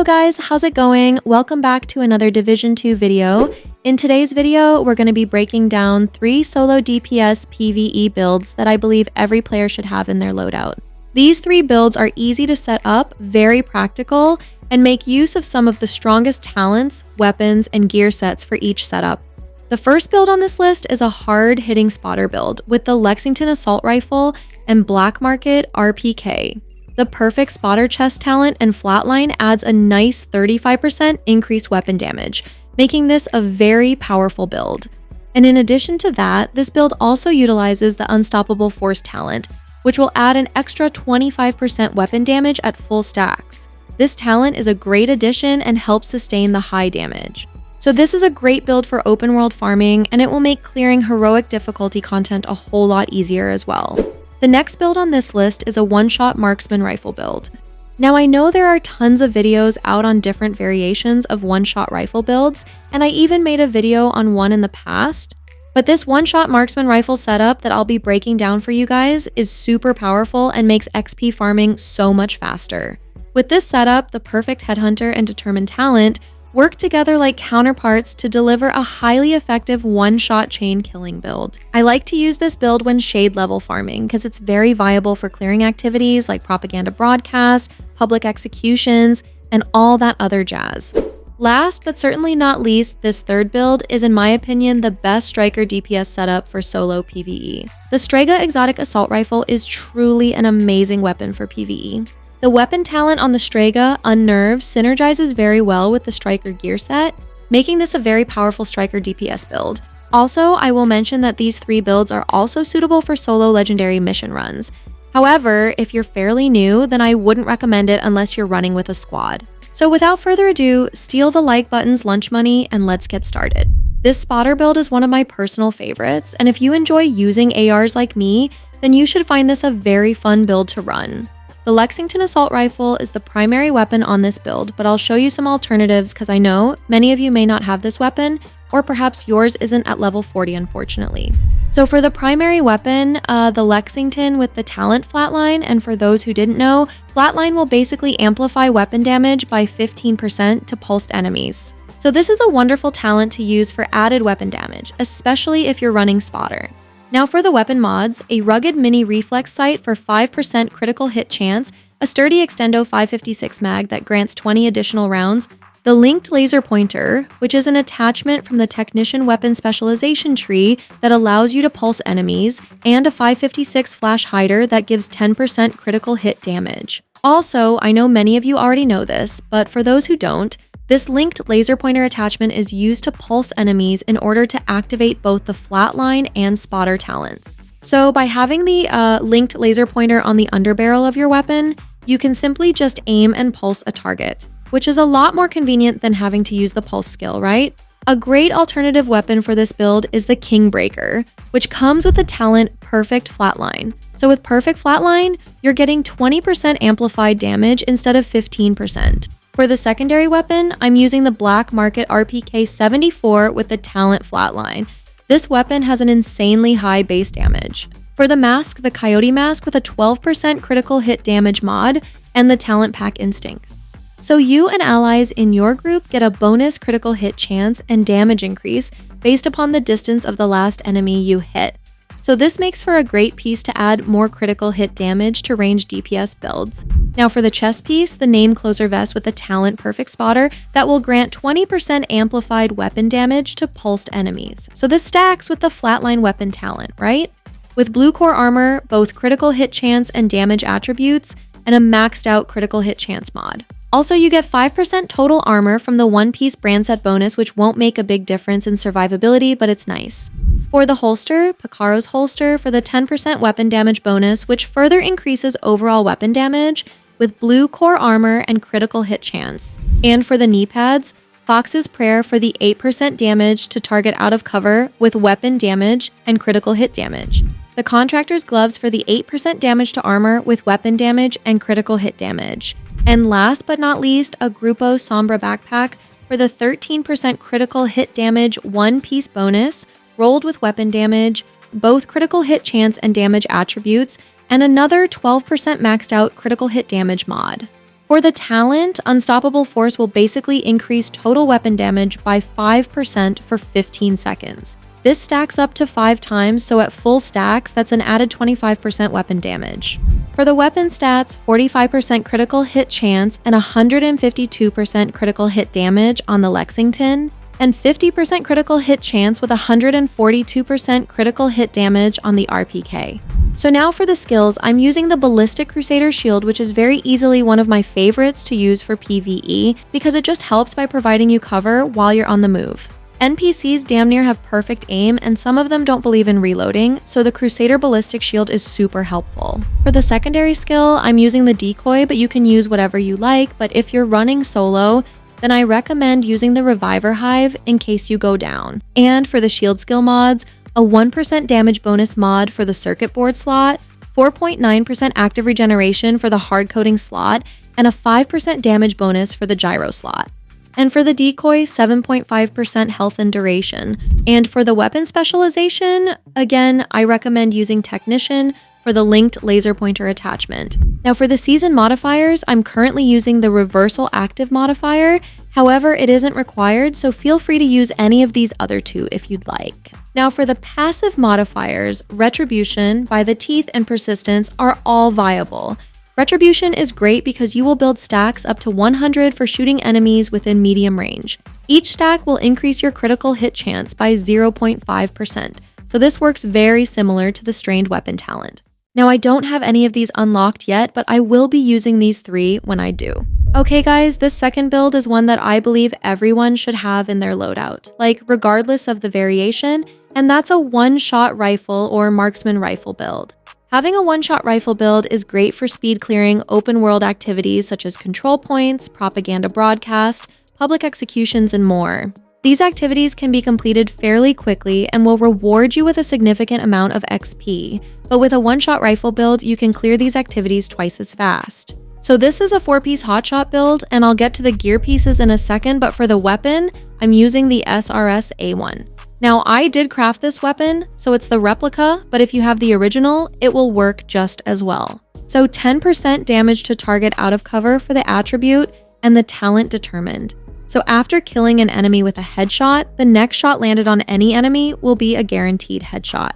guys, how's it going? Welcome back to another Division 2 video. In today's video, we're going to be breaking down 3 solo DPS PVE builds that I believe every player should have in their loadout. These 3 builds are easy to set up, very practical, and make use of some of the strongest talents, weapons, and gear sets for each setup. The first build on this list is a hard-hitting spotter build with the Lexington assault rifle and black market RPK. The perfect spotter chest talent and flatline adds a nice 35% increased weapon damage, making this a very powerful build. And in addition to that, this build also utilizes the unstoppable force talent, which will add an extra 25% weapon damage at full stacks. This talent is a great addition and helps sustain the high damage. So this is a great build for open world farming, and it will make clearing heroic difficulty content a whole lot easier as well. The next build on this list is a one-shot marksman rifle build. Now I know there are tons of videos out on different variations of one-shot rifle builds, and I even made a video on one in the past, but this one-shot marksman rifle setup that I'll be breaking down for you guys is super powerful and makes XP farming so much faster. With this setup, the perfect headhunter and determined talent work together like counterparts to deliver a highly effective one-shot chain killing build. I like to use this build when shade level farming because it's very viable for clearing activities like propaganda broadcast, public executions, and all that other jazz. Last but certainly not least, this third build is in my opinion the best striker DPS setup for solo PvE. The Strega exotic assault rifle is truly an amazing weapon for PvE. The weapon talent on the Strega, Unnerve, synergizes very well with the Striker gear set, making this a very powerful Striker DPS build. Also, I will mention that these 3 builds are also suitable for solo legendary mission runs. However, if you're fairly new, then I wouldn't recommend it unless you're running with a squad. So without further ado, steal the like button's lunch money and let's get started. This spotter build is one of my personal favorites, and if you enjoy using ARs like me, then you should find this a very fun build to run. The Lexington assault rifle is the primary weapon on this build, but I'll show you some alternatives because I know many of you may not have this weapon, or perhaps yours isn't at level 40 unfortunately. So for the primary weapon, the Lexington with the talent flatline, and for those who didn't know, flatline will basically amplify weapon damage by 15% to pulsed enemies. So this is a wonderful talent to use for added weapon damage, especially if you're running spotter. Now for the weapon mods, a rugged mini reflex sight for 5% critical hit chance, a sturdy extendo 556 mag that grants 20 additional rounds, the linked laser pointer, which is an attachment from the technician weapon specialization tree that allows you to pulse enemies, and a 556 flash hider that gives 10% critical hit damage. Also, I know many of you already know this, but for those who don't, this linked laser pointer attachment is used to pulse enemies in order to activate both the flatline and spotter talents. So by having the linked laser pointer on the underbarrel of your weapon, you can simply just aim and pulse a target, which is a lot more convenient than having to use the pulse skill, right? A great alternative weapon for this build is the Kingbreaker, which comes with the talent Perfect Flatline. So with Perfect Flatline, you're getting 20% amplified damage instead of 15%. For the secondary weapon, I'm using the Black Market RPK 74 with the talent flatline. This weapon has an insanely high base damage. For the mask, the Coyote Mask with a 12% critical hit damage mod and the talent pack instincts. So you and allies in your group get a bonus critical hit chance and damage increase based upon the distance of the last enemy you hit. So this makes for a great piece to add more critical hit damage to ranged DPS builds. Now for the chest piece, the Name Closer Vest with the talent Perfect Spotter that will grant 20% amplified weapon damage to pulsed enemies. So this stacks with the flatline weapon talent, right? With blue core armor, both critical hit chance and damage attributes, and a maxed out critical hit chance mod. Also, you get 5% total armor from the one-piece brand set bonus, which won't make a big difference in survivability, but it's nice. For the holster, Picaro's holster for the 10% weapon damage bonus, which further increases overall weapon damage with blue core armor and critical hit chance. And for the knee pads, Fox's Prayer for the 8% damage to target out of cover with weapon damage and critical hit damage. The Contractor's Gloves for the 8% damage to armor with weapon damage and critical hit damage. And last but not least, a Grupo Sombra backpack for the 13% critical hit damage one-piece bonus, rolled with weapon damage, both critical hit chance and damage attributes, and another 12% maxed out critical hit damage mod. For the talent, Unstoppable Force will basically increase total weapon damage by 5% for 15 seconds. This stacks up to 5 times, so at full stacks, that's an added 25% weapon damage. For the weapon stats, 45% critical hit chance and 152% critical hit damage on the Lexington, and 50% critical hit chance with 142% critical hit damage on the RPK. So now for the skills, I'm using the Ballistic Crusader Shield, which is very easily one of my favorites to use for PvE because it just helps by providing you cover while you're on the move. NPCs damn near have perfect aim, and some of them don't believe in reloading, so the Crusader Ballistic Shield is super helpful. For the secondary skill, I'm using the Decoy, but you can use whatever you like, but if you're running solo, then I recommend using the Reviver Hive in case you go down. And for the shield skill mods, a 1% damage bonus mod for the circuit board slot, 4.9% active regeneration for the hard coding slot, and a 5% damage bonus for the gyro slot. And for the decoy, 7.5% health and duration. And for the weapon specialization, again, I recommend using Technician for the linked laser pointer attachment. Now for the season modifiers, I'm currently using the Reversal Active modifier. However, it isn't required, so feel free to use any of these other two if you'd like. Now for the passive modifiers, Retribution, By the Teeth, and Persistence are all viable. Retribution is great because you will build stacks up to 100 for shooting enemies within medium range. Each stack will increase your critical hit chance by 0.5%, so this works very similar to the Strained Weapon talent. Now I don't have any of these unlocked yet, but I will be using these 3 when I do. Okay guys, this second build is one that I believe everyone should have in their loadout, like regardless of the variation, and that's a one-shot rifle or marksman rifle build. Having a one-shot rifle build is great for speed clearing open world activities such as control points, propaganda broadcast, public executions, and more. These activities can be completed fairly quickly and will reward you with a significant amount of XP, but with a one-shot rifle build, you can clear these activities twice as fast. So this is a 4-piece hotshot build, and I'll get to the gear pieces in a second, but for the weapon, I'm using the SRS A1. Now, I did craft this weapon, so it's the replica, but if you have the original, it will work just as well. So 10% damage to target out of cover for the attribute and the talent determined. So after killing an enemy with a headshot, the next shot landed on any enemy will be a guaranteed headshot.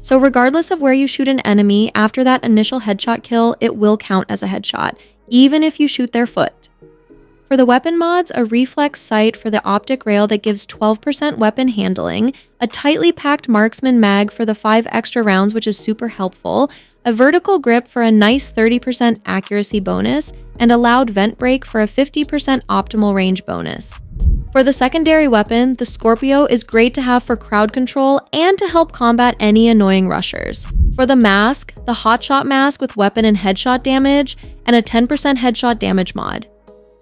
So regardless of where you shoot an enemy, after that initial headshot kill, it will count as a headshot, even if you shoot their foot. For the weapon mods, a reflex sight for the optic rail that gives 12% weapon handling, a tightly packed marksman mag for the 5 extra rounds, which is super helpful, a vertical grip for a nice 30% accuracy bonus, and a loud vent brake for a 50% optimal range bonus. For the secondary weapon, the Scorpio is great to have for crowd control and to help combat any annoying rushers. For the mask, the hotshot mask with weapon and headshot damage, and a 10% headshot damage mod.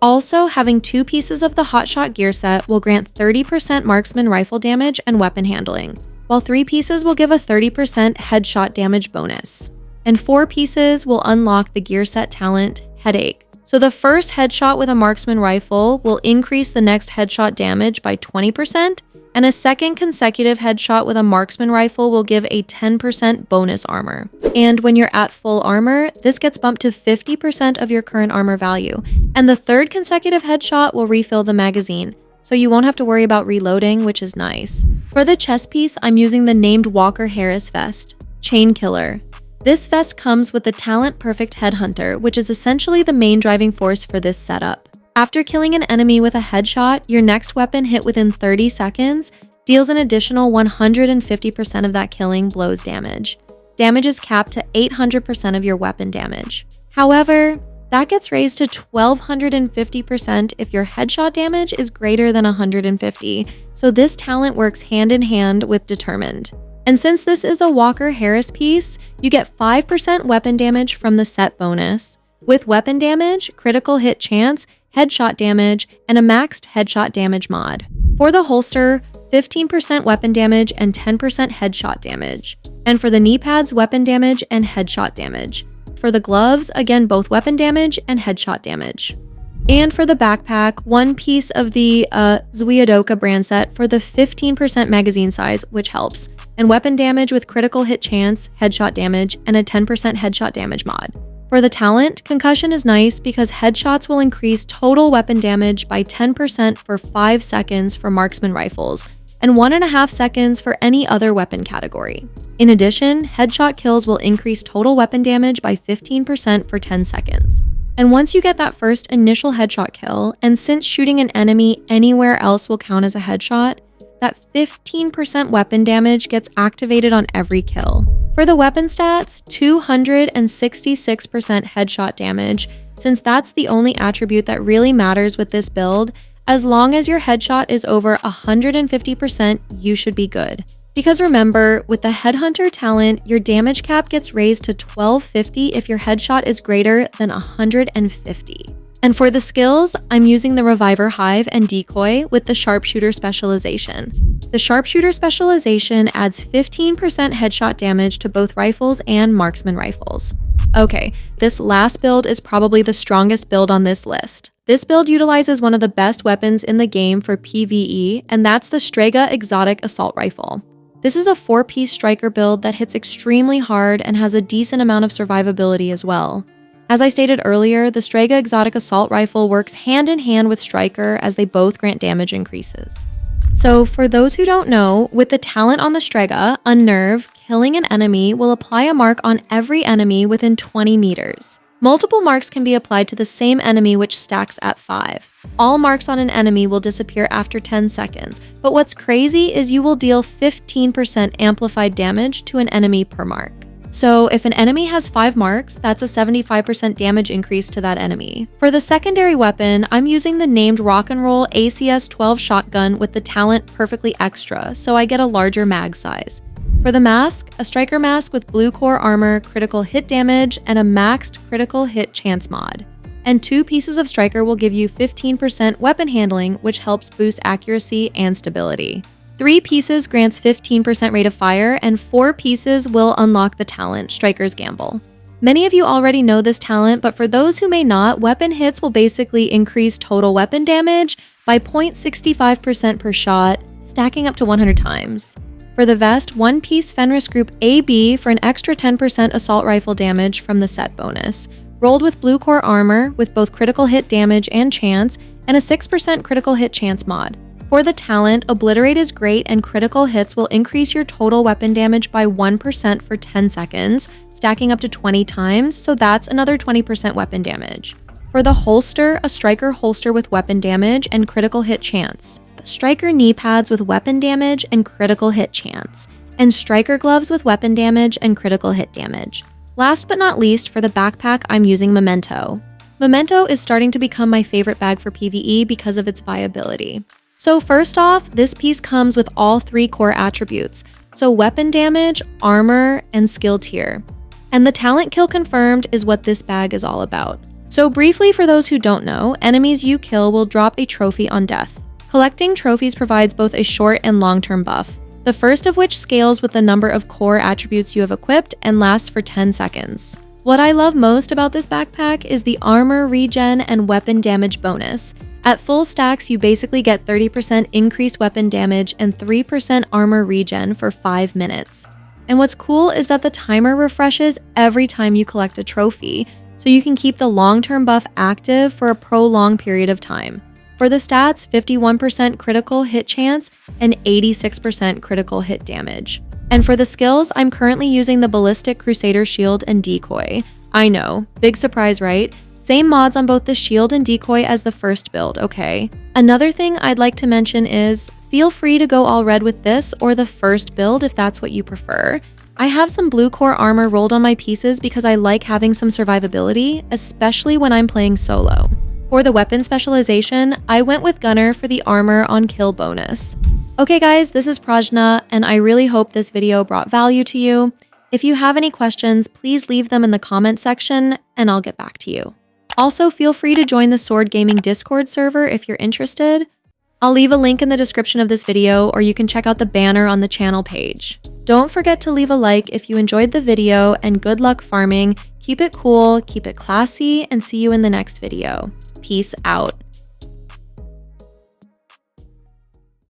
Also, having 2 pieces of the hotshot gear set will grant 30% marksman rifle damage and weapon handling, while 3 pieces will give a 30% headshot damage bonus. And 4 pieces will unlock the gear set talent, Headache. So the first headshot with a marksman rifle will increase the next headshot damage by 20%, and a second consecutive headshot with a marksman rifle will give a 10% bonus armor. And when you're at full armor, this gets bumped to 50% of your current armor value. And the third consecutive headshot will refill the magazine, so you won't have to worry about reloading, which is nice. For the chest piece, I'm using the named Walker Harris vest, Chain Killer. This vest comes with the Talent Perfect Headhunter, which is essentially the main driving force for this setup. After killing an enemy with a headshot, your next weapon hit within 30 seconds deals an additional 150% of that killing blows damage. Damage is capped to 800% of your weapon damage. However, that gets raised to 1250% if your headshot damage is greater than 150, so this talent works hand in hand with Determined. And since this is a Walker Harris piece, you get 5% weapon damage from the set bonus, with weapon damage, critical hit chance, headshot damage, and a maxed headshot damage mod. For the holster, 15% weapon damage and 10% headshot damage. And for the knee pads, weapon damage and headshot damage. For the gloves, again, both weapon damage and headshot damage. And for the backpack, 1 piece of the Zuiadoka brand set for the 15% magazine size, which helps, and weapon damage with critical hit chance, headshot damage, and a 10% headshot damage mod. For the talent, concussion is nice because headshots will increase total weapon damage by 10% for 5 seconds for marksman rifles, and 1.5 seconds for any other weapon category. In addition, headshot kills will increase total weapon damage by 15% for 10 seconds. And once you get that first initial headshot kill, and since shooting an enemy anywhere else will count as a headshot, that 15% weapon damage gets activated on every kill. For the weapon stats, 266% headshot damage, since that's the only attribute that really matters with this build. As long as your headshot is over 150%, you should be good. Because remember, with the Headhunter talent, your damage cap gets raised to 1250 if your headshot is greater than 150. And for the skills, I'm using the Reviver Hive and Decoy with the Sharpshooter specialization. The Sharpshooter specialization adds 15% headshot damage to both rifles and marksman rifles. Okay, this last build is probably the strongest build on this list. This build utilizes one of the best weapons in the game for PvE, and that's the Strega Exotic Assault Rifle. This is a 4-piece striker build that hits extremely hard and has a decent amount of survivability as well. As I stated earlier, the Strega Exotic Assault Rifle works hand in hand with Striker as they both grant damage increases. So for those who don't know, with the talent on the Strega, Unnerve, killing an enemy will apply a mark on every enemy within 20 meters. Multiple marks can be applied to the same enemy, which stacks at 5. All marks on an enemy will disappear after 10 seconds, but what's crazy is you will deal 15% amplified damage to an enemy per mark. So if an enemy has 5 marks, that's a 75% damage increase to that enemy. For the secondary weapon, I'm using the named Rock and Roll ACS-12 shotgun with the talent Perfectly Extra, so I get a larger mag size. For the mask, a striker mask with blue core armor, critical hit damage, and a maxed critical hit chance mod. And 2 pieces of striker will give you 15% weapon handling, which helps boost accuracy and stability. 3 pieces grants 15% rate of fire, and 4 pieces will unlock the talent, Striker's Gamble. Many of you already know this talent, but for those who may not, weapon hits will basically increase total weapon damage by 0.65% per shot, stacking up to 100 times. For the vest, 1-piece Fenris Group AB for an extra 10% assault rifle damage from the set bonus, rolled with blue core armor with both critical hit damage and chance, and a 6% critical hit chance mod. For the talent, Obliterate is great and critical hits will increase your total weapon damage by 1% for 10 seconds, stacking up to 20 times, so that's another 20% weapon damage. For the holster, a striker holster with weapon damage and critical hit chance. Striker knee pads with weapon damage and critical hit chance. And striker gloves with weapon damage and critical hit damage. Last but not least, for the backpack, I'm using Memento. Memento is starting to become my favorite bag for PvE because of its viability. So first off, this piece comes with all 3 core attributes, so weapon damage, armor, and skill tier. And the talent kill confirmed is what this bag is all about. So briefly for those who don't know, enemies you kill will drop a trophy on death. Collecting trophies provides both a short and long-term buff, the first of which scales with the number of core attributes you have equipped and lasts for 10 seconds. What I love most about this backpack is the armor regen and weapon damage bonus. At full stacks, you basically get 30% increased weapon damage and 3% armor regen for 5 minutes. And what's cool is that the timer refreshes every time you collect a trophy, so you can keep the long-term buff active for a prolonged period of time. For the stats, 51% critical hit chance and 86% critical hit damage. And for the skills, I'm currently using the Ballistic Crusader Shield and Decoy. I know, big surprise, right? Same mods on both the shield and decoy as the first build, okay? Another thing I'd like to mention is, feel free to go all red with this or the first build if that's what you prefer. I have some blue core armor rolled on my pieces because I like having some survivability, especially when I'm playing solo. For the weapon specialization, I went with Gunner for the armor on kill bonus. Okay guys, this is Prajna, and I really hope this video brought value to you. If you have any questions, please leave them in the comment section and I'll get back to you. Also, feel free to join the Sword Gaming Discord server if you're interested. I'll leave a link in the description of this video, or you can check out the banner on the channel page. Don't forget to leave a like if you enjoyed the video, and good luck farming. Keep it cool, keep it classy, and see you in the next video. Peace out.